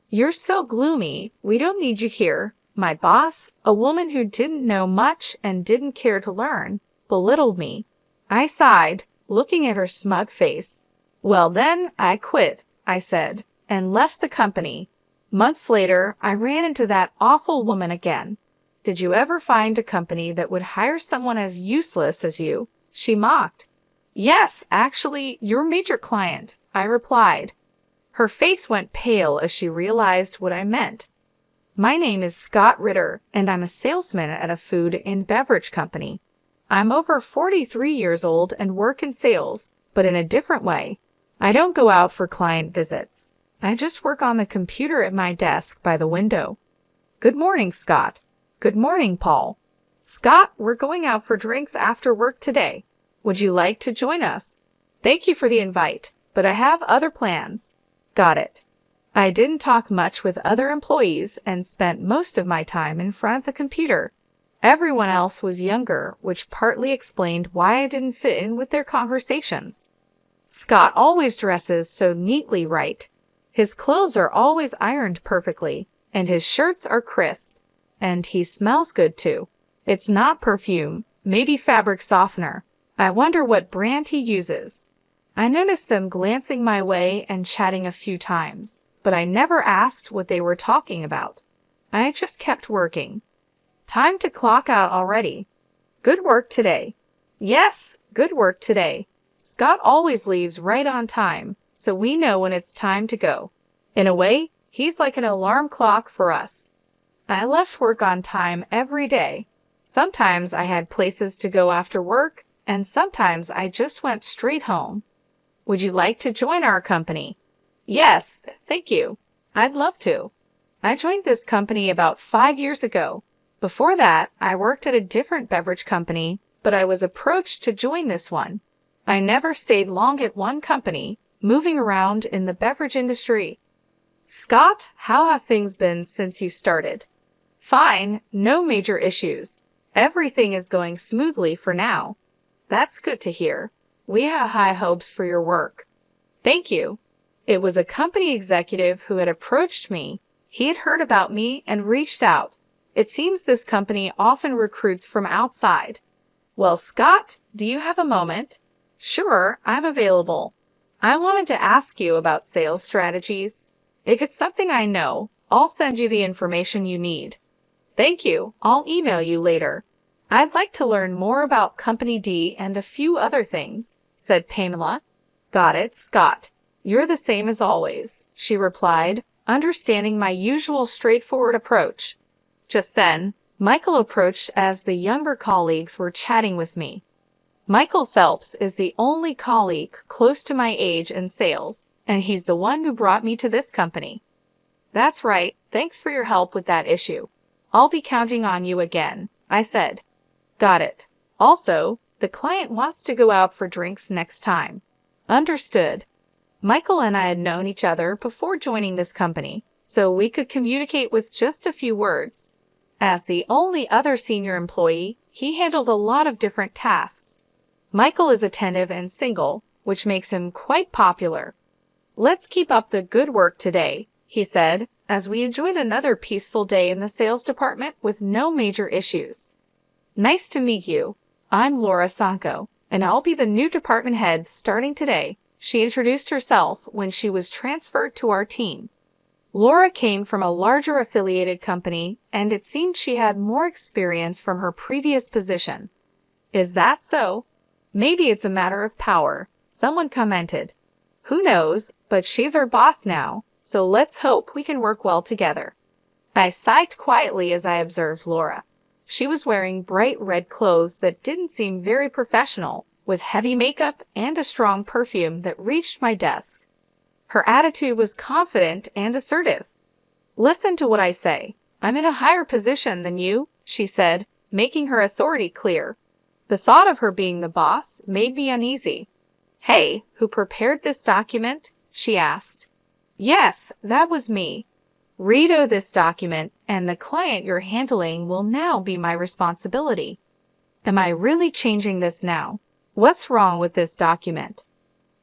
You're so gloomy. We don't need you here. My boss, a woman who didn't know much and didn't care to learn, belittled me. I sighed, looking at her smug face. Well then, I quit, I said, and left the company. Months later, I ran into that awful woman again. Did you ever find a company that would hire someone as useless as you? She mocked. Yes, actually, your major client, I replied. Her face went pale as she realized what I meant. My name is Scott Ritter, and I'm a salesman at a food and beverage company. I'm over 43 years old and work in sales, but in a different way. I don't go out for client visits. I just work on the computer at my desk by the window. Good morning, Scott. Good morning, Paul. Scott, we're going out for drinks after work today. Would you like to join us? Thank you for the invite, but I have other plans. Got it. I didn't talk much with other employees and spent most of my time in front of the computer. Everyone else was younger, which partly explained why I didn't fit in with their conversations. Scott always dresses so neatly right. His clothes are always ironed perfectly, and his shirts are crisp. And he smells good too. It's not perfume, maybe fabric softener. I wonder what brand he uses. I noticed them glancing my way and chatting a few times, but I never asked what they were talking about. I just kept working. Time to clock out already. Good work today. Yes, good work today. Scott always leaves right on time, so we know when it's time to go. In a way, he's like an alarm clock for us. I left work on time every day. Sometimes I had places to go after work, and sometimes I just went straight home. Would you like to join our company? Yes, thank you. I'd love to. I joined this company about 5 years ago. Before that, I worked at a different beverage company, but I was approached to join this one. I never stayed long at one company, moving around in the beverage industry. Scott, how have things been since you started? Fine, no major issues. Everything is going smoothly for now. That's good to hear. We have high hopes for your work. Thank you. It was a company executive who had approached me. He had heard about me and reached out. It seems this company often recruits from outside. Well, Scott, do you have a moment? Sure, I'm available. I wanted to ask you about sales strategies. If it's something I know, I'll send you the information you need. Thank you. I'll email you later. I'd like to learn more about Company D and a few other things, said Pamela. Got it, Scott. You're the same as always, she replied, understanding my usual straightforward approach. Just then, Michael approached as the younger colleagues were chatting with me. Michael Phelps is the only colleague close to my age in sales, and he's the one who brought me to this company. That's right, thanks for your help with that issue. I'll be counting on you again, I said. Got it. Also, the client wants to go out for drinks next time. Understood. Michael and I had known each other before joining this company, so we could communicate with just a few words. As the only other senior employee, he handled a lot of different tasks. Michael is attentive and single, which makes him quite popular. Let's keep up the good work today, he said, as we enjoyed another peaceful day in the sales department with no major issues. Nice to meet you. I'm Laura Sanko, and I'll be the new department head starting today, she introduced herself when she was transferred to our team. Laura came from a larger affiliated company, and it seemed she had more experience from her previous position. Is that so? Maybe it's a matter of power, someone commented. Who knows, but she's our boss now, so let's hope we can work well together. I sighed quietly as I observed Laura. She was wearing bright red clothes that didn't seem very professional, with heavy makeup and a strong perfume that reached my desk. Her attitude was confident and assertive. Listen to what I say. I'm in a higher position than you, she said, making her authority clear. The thought of her being the boss made me uneasy. Hey, who prepared this document? She asked. Yes, that was me. Read this document, and the client you're handling will now be my responsibility. Am I really changing this now? What's wrong with this document?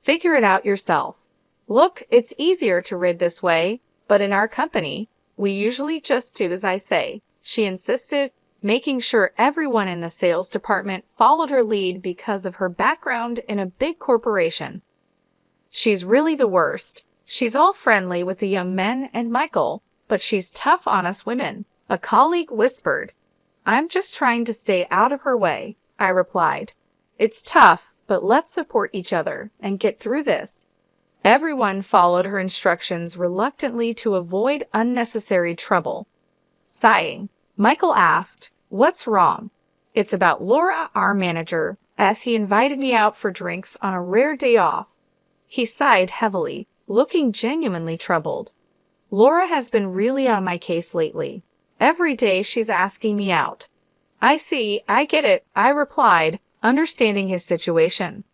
Figure it out yourself. Look, it's easier to read this way. But in our company, we usually just do as I say, she insisted, making sure everyone in the sales department followed her lead because of her background in a big corporation. She's really the worst. She's all friendly with the young men and Michael, but she's tough on us women, a colleague whispered. I'm just trying to stay out of her way, I replied. It's tough, but let's support each other and get through this. Everyone followed her instructions reluctantly to avoid unnecessary trouble. Sighing, Michael asked, "What's wrong?" "It's about Laura, our manager, as he invited me out for drinks on a rare day off." He sighed heavily, looking genuinely troubled. "Laura has been really on my case lately. Every day she's asking me out." "I see, I get it," I replied, understanding his situation.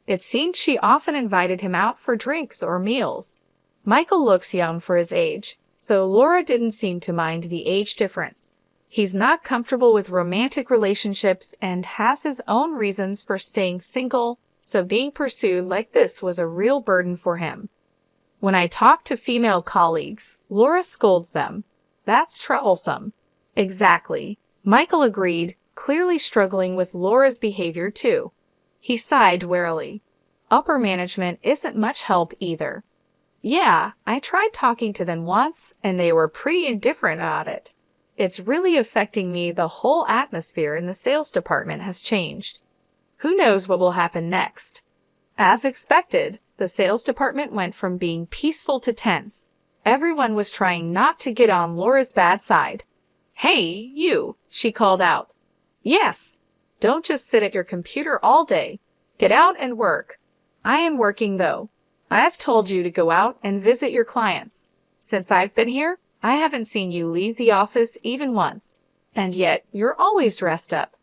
It seemed she often invited him out for drinks or meals. Michael looks young for his age, so Laura didn't seem to mind the age difference. He's not comfortable with romantic relationships and has his own reasons for staying single, so being pursued like this was a real burden for him. When I talk to female colleagues, Laura scolds them. That's troublesome. Exactly. Michael agreed, clearly struggling with Laura's behavior too. He sighed wearily. Upper management isn't much help either. Yeah, I tried talking to them once, and they were pretty indifferent about it. It's really affecting me. The whole atmosphere in the sales department has changed. Who knows what will happen next? As expected, the sales department went from being peaceful to tense. Everyone was trying not to get on Laura's bad side. "Hey, you," she called out. "Yes. Don't just sit at your computer all day. Get out and work." "I am working though. I have told you to go out and visit your clients. Since I've been here, I haven't seen you leave the office even once. And yet, you're always dressed up."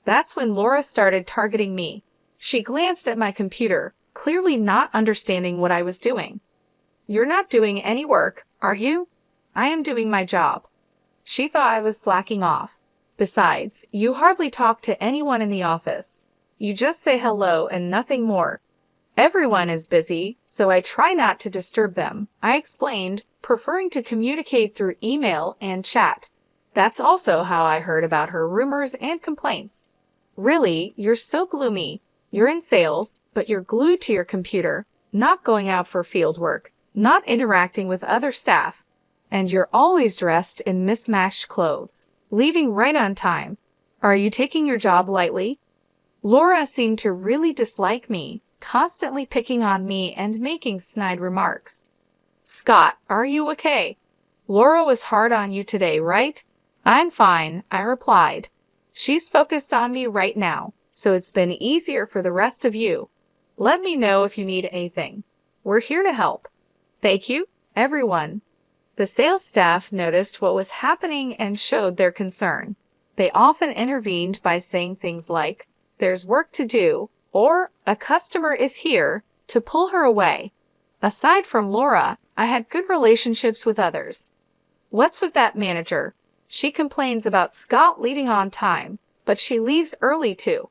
That's when Laura started targeting me. She glanced at my computer, clearly not understanding what I was doing. "You're not doing any work, are you?" "I am doing my job." She thought I was slacking off. "Besides, you hardly talk to anyone in the office. You just say hello and nothing more." "Everyone is busy, so I try not to disturb them," I explained, preferring to communicate through email and chat. That's also how I heard about her rumors and complaints. "Really, you're so gloomy. You're in sales, but you're glued to your computer, not going out for field work, not interacting with other staff. And you're always dressed in mismatched clothes, leaving right on time. Are you taking your job lightly?" Laura seemed to really dislike me, constantly picking on me and making snide remarks. "Scott, are you okay? Laura was hard on you today, right?" "I'm fine," I replied. "She's focused on me right now, so it's been easier for the rest of you. Let me know if you need anything. We're here to help." "Thank you, everyone." The sales staff noticed what was happening and showed their concern. They often intervened by saying things like, "There's work to do," or "A customer is here," to pull her away. Aside from Laura, I had good relationships with others. "What's with that manager? She complains about Scott leaving on time, but she leaves early too."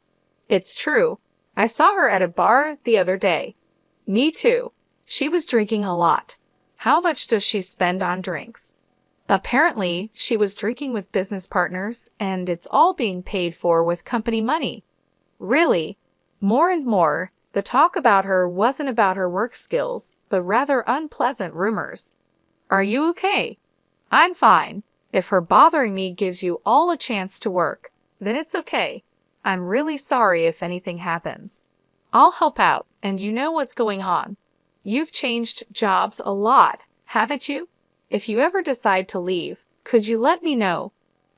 "It's true. I saw her at a bar the other day." "Me too. She was drinking a lot." "How much does she spend on drinks?" "Apparently, she was drinking with business partners, and it's all being paid for with company money." "Really?" More and more, the talk about her wasn't about her work skills, but rather unpleasant rumors. "Are you okay?" "I'm fine. If her bothering me gives you all a chance to work, then it's okay. I'm really sorry if anything happens. I'll help out, and you know what's going on. You've changed jobs a lot, haven't you? If you ever decide to leave, could you let me know?"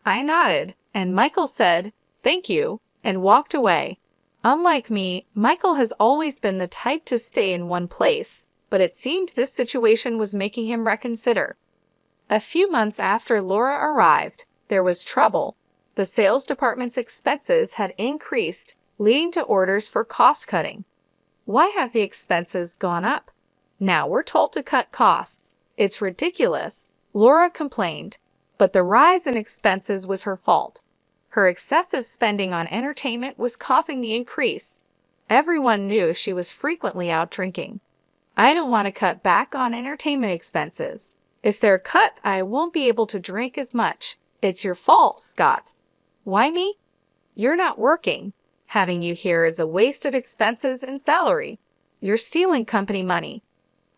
I nodded, and Michael said, "Thank you," and walked away. Unlike me, Michael has always been the type to stay in one place, but it seemed this situation was making him reconsider. A few months after Laura arrived, there was trouble. The sales department's expenses had increased, leading to orders for cost-cutting. Why have the expenses gone up? Now we're told to cut costs. It's ridiculous, Laura complained, but the rise in expenses was her fault. Her excessive spending on entertainment was causing the increase. Everyone knew she was frequently out drinking. "I don't want to cut back on entertainment expenses. If they're cut, I won't be able to drink as much. It's your fault, Scott. Why me? You're not working. Having you here is a waste of expenses and salary. You're stealing company money.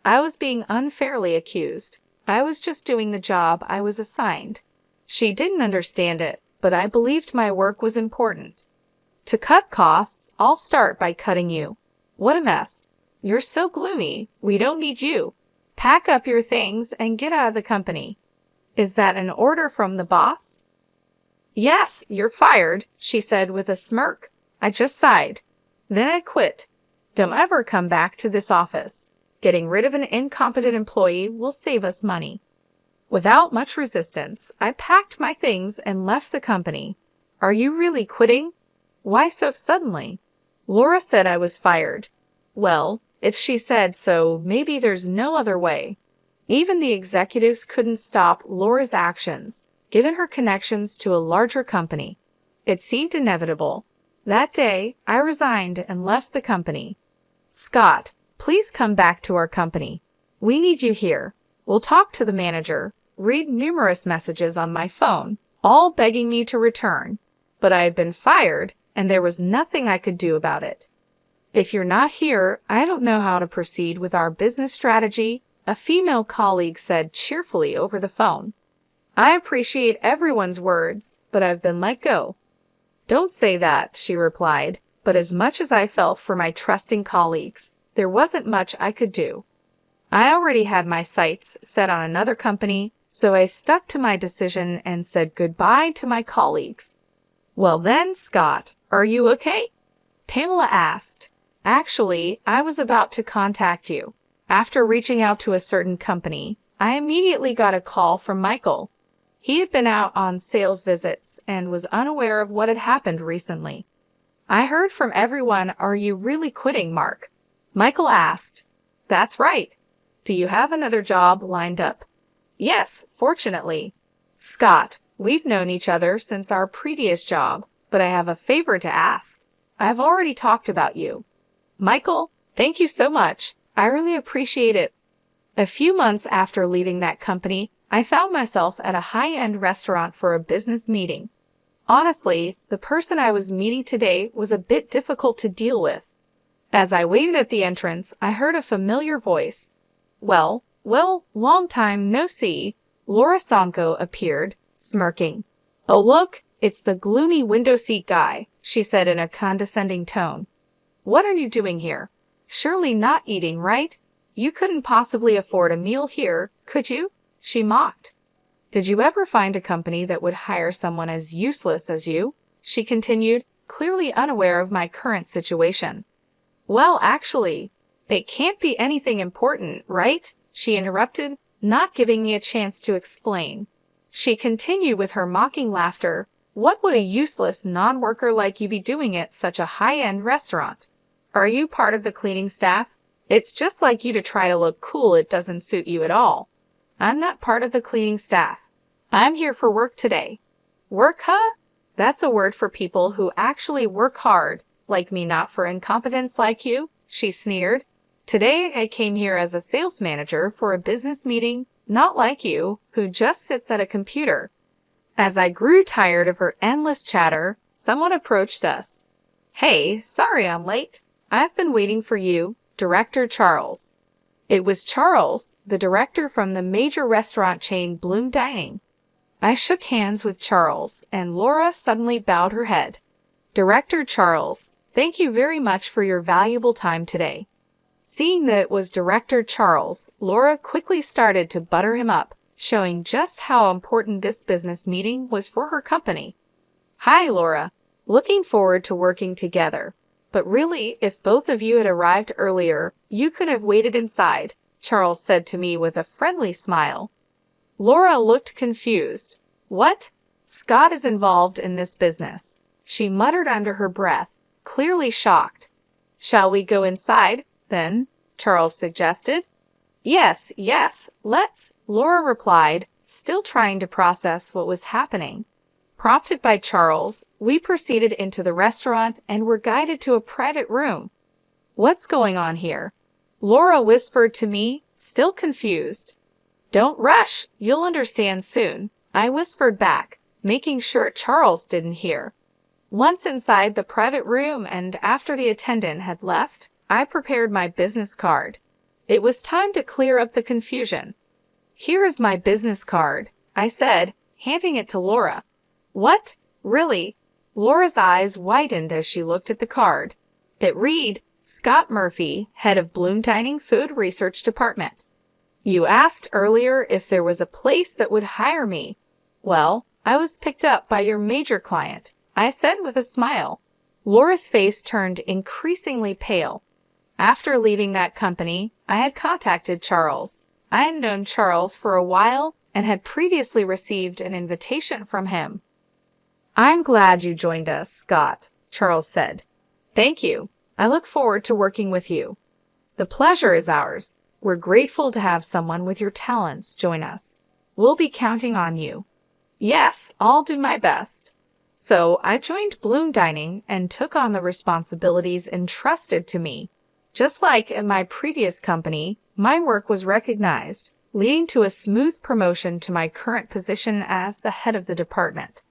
I was being unfairly accused. I was just doing the job I was assigned. She didn't understand it, but I believed my work was important. To cut costs, I'll start by cutting you. What a mess. You're so gloomy. We don't need you. Pack up your things and get out of the company. Is that an order from the boss? Yes, you're fired, she said with a smirk. I just sighed. Then I quit. Don't ever come back to this office. Getting rid of an incompetent employee will save us money. Without much resistance, I packed my things and left the company. Are you really quitting? Why so suddenly? Laura said I was fired. Well, if she said so, maybe there's no other way. Even the executives couldn't stop Laura's actions, given her connections to a larger company. It seemed inevitable. That day, I resigned and left the company. Scott, please come back to our company. We need you here. We'll talk to the manager, read numerous messages on my phone, all begging me to return. But I had been fired, and there was nothing I could do about it. If you're not here, I don't know how to proceed with our business strategy, a female colleague said cheerfully over the phone. I appreciate everyone's words, but I've been let go. Don't say that, she replied, but as much as I felt for my trusting colleagues, there wasn't much I could do. I already had my sights set on another company, so I stuck to my decision and said goodbye to my colleagues. Well then, Scott, are you okay? Pamela asked. Actually, I was about to contact you. After reaching out to a certain company, I immediately got a call from Michael. He had been out on sales visits and was unaware of what had happened recently. I heard from everyone, are you really quitting, Mark? Michael asked. That's right. Do you have another job lined up? Yes, fortunately. Scott, we've known each other since our previous job, but I have a favor to ask. I've already talked about you. Michael, thank you so much. I really appreciate it. A few months after leaving that company, I found myself at a high-end restaurant for a business meeting. Honestly, the person I was meeting today was a bit difficult to deal with. As I waited at the entrance, I heard a familiar voice. Well, long time no see. Laura Sanko appeared, smirking. Oh look, it's the gloomy window seat guy, she said in a condescending tone. What are you doing here? Surely not eating, right? You couldn't possibly afford a meal here, could you? She mocked. Did you ever find a company that would hire someone as useless as you? She continued, clearly unaware of my current situation. Well, actually, it can't be anything important, right? She interrupted, not giving me a chance to explain. She continued with her mocking laughter. What would a useless non-worker like you be doing at such a high-end restaurant? Are you part of the cleaning staff? It's just like you to try to look cool. It doesn't suit you at all. I'm not part of the cleaning staff. I'm here for work today. Work, huh? That's a word for people who actually work hard, like me, not for incompetence like you, she sneered. Today I came here as a sales manager for a business meeting, not like you, who just sits at a computer. As I grew tired of her endless chatter, someone approached us. Hey, sorry I'm late. I've been waiting for you, Director Charles. It was Charles, the director from the major restaurant chain Bloom Dining. I shook hands with Charles, and Laura suddenly bowed her head. Director Charles, thank you very much for your valuable time today. Seeing that it was Director Charles, Laura quickly started to butter him up, showing just how important this business meeting was for her company. Hi, Laura. Looking forward to working together. But really, if both of you had arrived earlier, you could have waited inside, Charles said to me with a friendly smile. Laura looked confused. What? Scott is involved in this business, she muttered under her breath, clearly shocked. Shall we go inside, then? Charles suggested. Yes, let's, Laura replied, still trying to process what was happening. Prompted by Charles, we proceeded into the restaurant and were guided to a private room. What's going on here? Laura whispered to me, still confused. Don't rush, you'll understand soon, I whispered back, making sure Charles didn't hear. Once inside the private room and after the attendant had left, I prepared my business card. It was time to clear up the confusion. Here is my business card, I said, handing it to Laura. What? Really? Laura's eyes widened as she looked at the card. It read, Scott Murphy, head of Bloom Dining Food Research Department. You asked earlier if there was a place that would hire me. Well, I was picked up by your major client, I said with a smile. Laura's face turned increasingly pale. After leaving that company, I had contacted Charles. I had known Charles for a while and had previously received an invitation from him. I'm glad you joined us, Scott, Charles said. Thank you. I look forward to working with you. The pleasure is ours. We're grateful to have someone with your talents join us. We'll be counting on you. Yes, I'll do my best. So I joined Bloom Dining and took on the responsibilities entrusted to me. Just like in my previous company, my work was recognized, leading to a smooth promotion to my current position as the head of the department.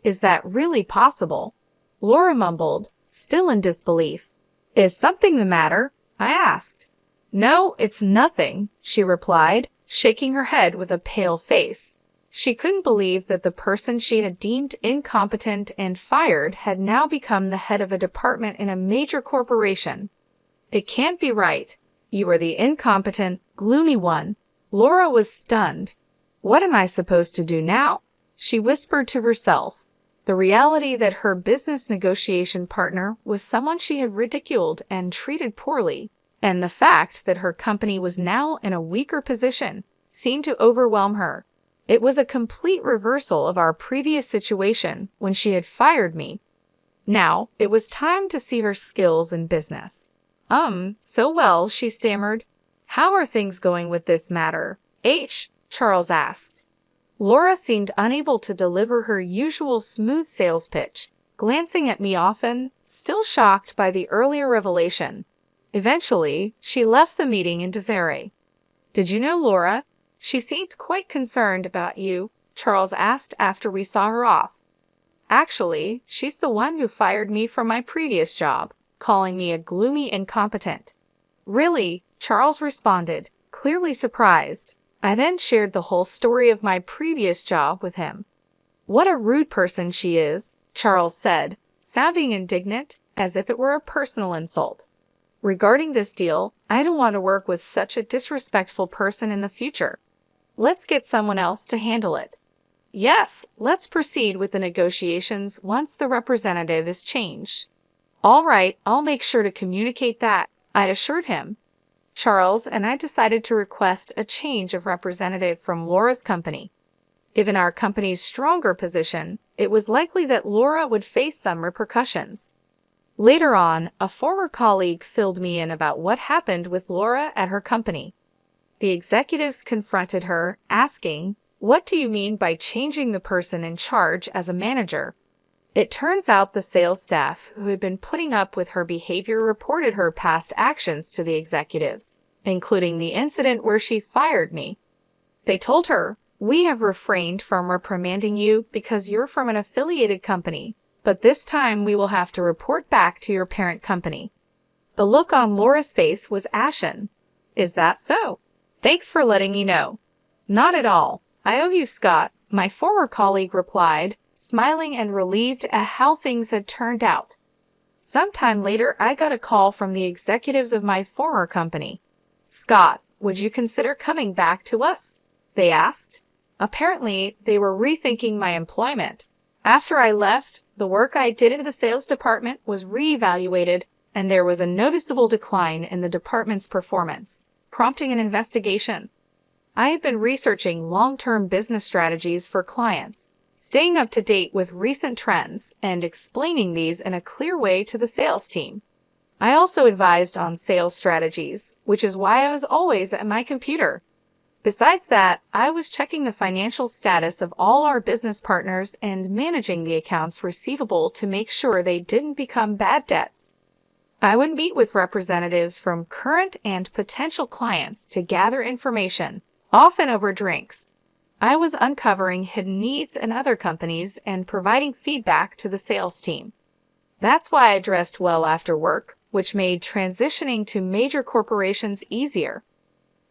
Is that really possible? Laura mumbled, still in disbelief. Is something the matter? I asked. No, it's nothing, she replied, shaking her head with a pale face. She couldn't believe that the person she had deemed incompetent and fired had now become the head of a department in a major corporation. It can't be right. You are the incompetent, gloomy one. Laura was stunned. What am I supposed to do now? She whispered to herself. The reality that her business negotiation partner was someone she had ridiculed and treated poorly, and the fact that her company was now in a weaker position, seemed to overwhelm her. It was a complete reversal of our previous situation when she had fired me. Now, it was time to see her skills in business. So well, she stammered. How are things going with this matter? Charles asked. Laura seemed unable to deliver her usual smooth sales pitch, glancing at me often, still shocked by the earlier revelation. Eventually, she left the meeting in disarray. Did you know Laura? She seemed quite concerned about you, Charles asked after we saw her off. Actually, she's the one who fired me from my previous job, calling me a gloomy incompetent. Really? Charles responded, clearly surprised. I then shared the whole story of my previous job with him. What a rude person she is, Charles said, sounding indignant, as if it were a personal insult. Regarding this deal, I don't want to work with such a disrespectful person in the future. Let's get someone else to handle it. Yes, let's proceed with the negotiations once the representative is changed. All right, I'll make sure to communicate that, I assured him. Charles and I decided to request a change of representative from Laura's company. Given our company's stronger position, it was likely that Laura would face some repercussions. Later on, a former colleague filled me in about what happened with Laura at her company. The executives confronted her, asking, "What do you mean by changing the person in charge as a manager?" It turns out the sales staff who had been putting up with her behavior reported her past actions to the executives, including the incident where she fired me. They told her, "We have refrained from reprimanding you because you're from an affiliated company, but this time we will have to report back to your parent company." The look on Laura's face was ashen. "Is that so? Thanks for letting me know." "Not at all. I owe you, Scott," my former colleague replied, smiling and relieved at how things had turned out. Sometime later, I got a call from the executives of my former company. "Scott, would you consider coming back to us?" they asked. Apparently, they were rethinking my employment. After I left, the work I did in the sales department was reevaluated, and there was a noticeable decline in the department's performance, prompting an investigation. I had been researching long-term business strategies for clients, staying up to date with recent trends and explaining these in a clear way to the sales team. I also advised on sales strategies, which is why I was always at my computer. Besides that, I was checking the financial status of all our business partners and managing the accounts receivable to make sure they didn't become bad debts. I would meet with representatives from current and potential clients to gather information, often over drinks. I was uncovering hidden needs in other companies and providing feedback to the sales team. That's why I dressed well after work, which made transitioning to major corporations easier.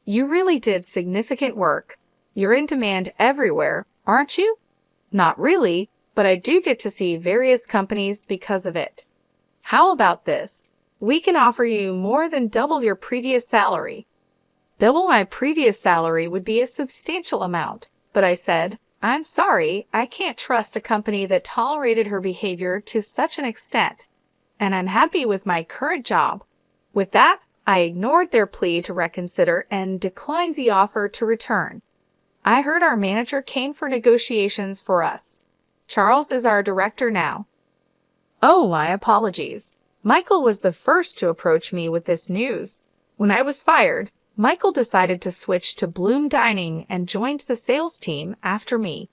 You really did significant work. You're in demand everywhere, aren't you? Not really, but I do get to see various companies because of it. How about this? We can offer you more than double your previous salary. Double my previous salary would be a substantial amount, but I said, I'm sorry, I can't trust a company that tolerated her behavior to such an extent, and I'm happy with my current job. With that, I ignored their plea to reconsider and declined the offer to return. I heard our manager came for negotiations for us. Charles is our director now. Oh, my apologies. Michael was the first to approach me with this news. When I was fired, Michael decided to switch to Bloom Dining and joined the sales team after me.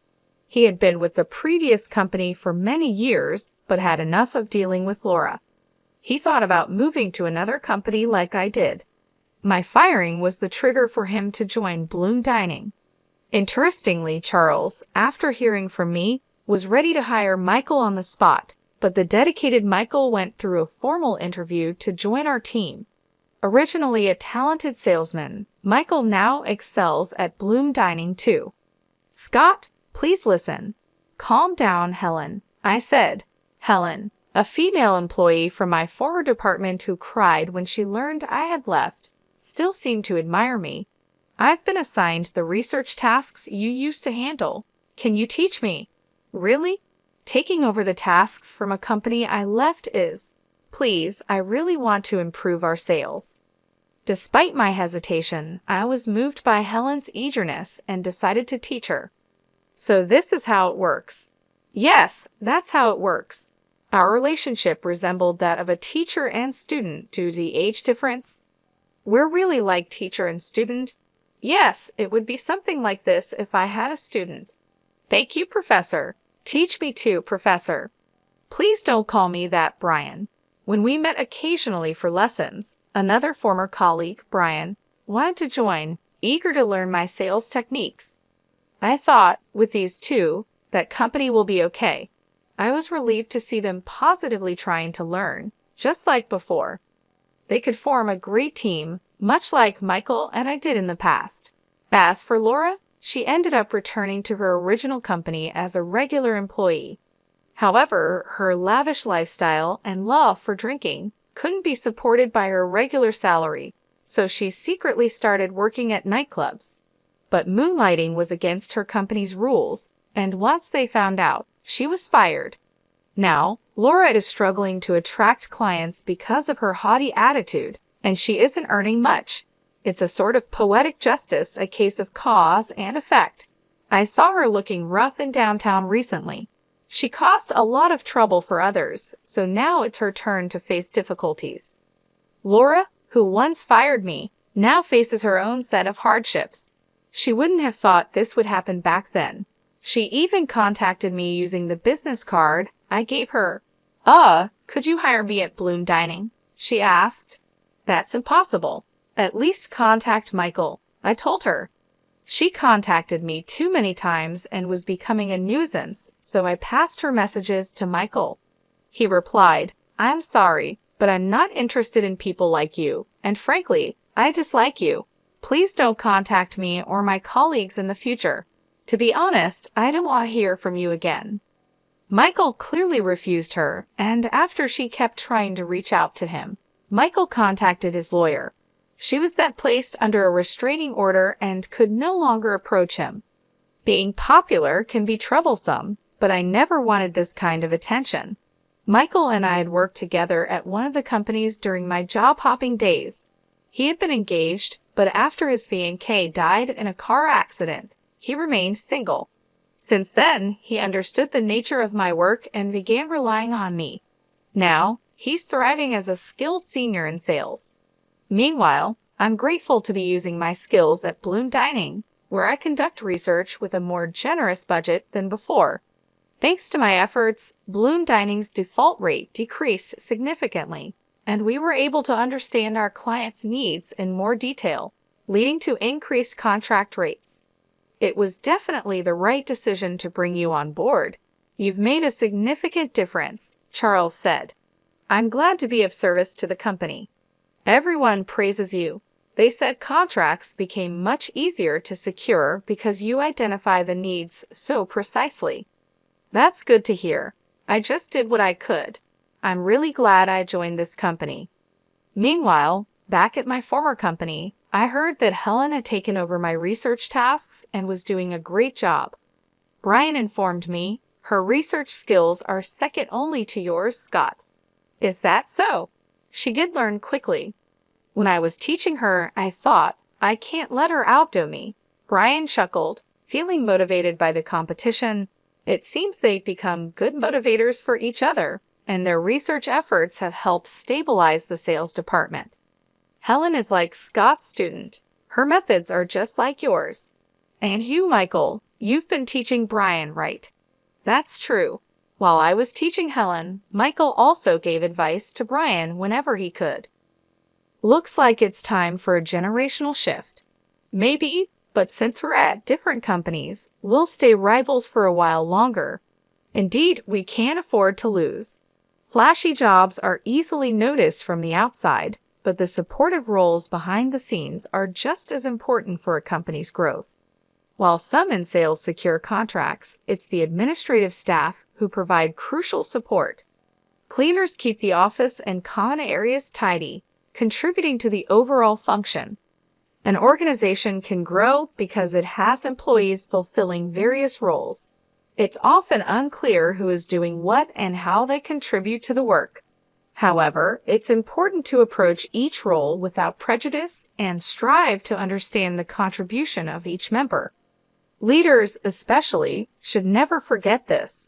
He had been with the previous company for many years, but had enough of dealing with Laura. He thought about moving to another company like I did. My firing was the trigger for him to join Bloom Dining. Interestingly, Charles, after hearing from me, was ready to hire Michael on the spot, but the dedicated Michael went through a formal interview to join our team. Originally a talented salesman, Michael now excels at Bloom Dining too. Scott, please listen. Calm down, Helen, I said. Helen, a female employee from my former department who cried when she learned I had left, still seemed to admire me. I've been assigned the research tasks you used to handle. Can you teach me? Really? Taking over the tasks from a company I left is. Please, I really want to improve our sales. Despite my hesitation, I was moved by Helen's eagerness and decided to teach her. So this is how it works. Yes, that's how it works. Our relationship resembled that of a teacher and student due to the age difference. We're really like teacher and student. Yes, it would be something like this if I had a student. Thank you, Professor. Teach me too, Professor. Please don't call me that, Brian. When we met occasionally for lessons, another former colleague, Brian, wanted to join, eager to learn my sales techniques. I thought, with these two, that company will be okay. I was relieved to see them positively trying to learn, just like before. They could form a great team, much like Michael and I did in the past. As for Laura, she ended up returning to her original company as a regular employee. However, her lavish lifestyle and love for drinking couldn't be supported by her regular salary, so she secretly started working at nightclubs. But moonlighting was against her company's rules, and once they found out, she was fired. Now, Laura is struggling to attract clients because of her haughty attitude, and she isn't earning much. It's a sort of poetic justice, a case of cause and effect. I saw her looking rough in downtown recently. She caused a lot of trouble for others, so now it's her turn to face difficulties. Laura, who once fired me, now faces her own set of hardships. She wouldn't have thought this would happen back then. She even contacted me using the business card I gave her. Could you hire me at Bloom Dining? She asked. That's impossible. At least contact Michael, I told her. She contacted me too many times and was becoming a nuisance, so I passed her messages to Michael. He replied, I'm sorry, but I'm not interested in people like you, and frankly, I dislike you. Please don't contact me or my colleagues in the future. To be honest, I don't want to hear from you again. Michael clearly refused her, and after she kept trying to reach out to him, Michael contacted his lawyer. She was then placed under a restraining order and could no longer approach him. Being popular can be troublesome, but I never wanted this kind of attention. Michael and I had worked together at one of the companies during my job-hopping days. He had been engaged, but after his fiancée died in a car accident, he remained single. Since then, he understood the nature of my work and began relying on me. Now, he's thriving as a skilled senior in sales. Meanwhile, I'm grateful to be using my skills at Bloom Dining, where I conduct research with a more generous budget than before. Thanks to my efforts, Bloom Dining's default rate decreased significantly, and we were able to understand our clients' needs in more detail. leading to increased contract rates. It was definitely the right decision to bring you on board. You've made a significant difference, Charles said. I'm glad to be of service to the company. Everyone praises you. They said contracts became much easier to secure because you identify the needs so precisely. That's good to hear. I just did what I could. I'm really glad I joined this company. Meanwhile, back at my former company, I heard that Helen had taken over my research tasks and was doing a great job. Brian informed me her research skills are second only to yours, Scott. Is that so? She did learn quickly. When I was teaching her, I thought, I can't let her outdo me. Brian chuckled, feeling motivated by the competition. It seems they've become good motivators for each other, and their research efforts have helped stabilize the sales department. Helen is like Scott's student. Her methods are just like yours. And you, Michael, you've been teaching Brian, right? That's true. While I was teaching Helen, Michael also gave advice to Brian whenever he could. Looks like it's time for a generational shift. Maybe, but since we're at different companies, we'll stay rivals for a while longer. Indeed, we can't afford to lose. Flashy jobs are easily noticed from the outside, but the supportive roles behind the scenes are just as important for a company's growth. While some in sales secure contracts, it's the administrative staff who provide crucial support. Cleaners keep the office and common areas tidy, contributing to the overall function. An organization can grow because it has employees fulfilling various roles. It's often unclear who is doing what and how they contribute to the work. However, it's important to approach each role without prejudice and strive to understand the contribution of each member. Leaders, especially, should never forget this.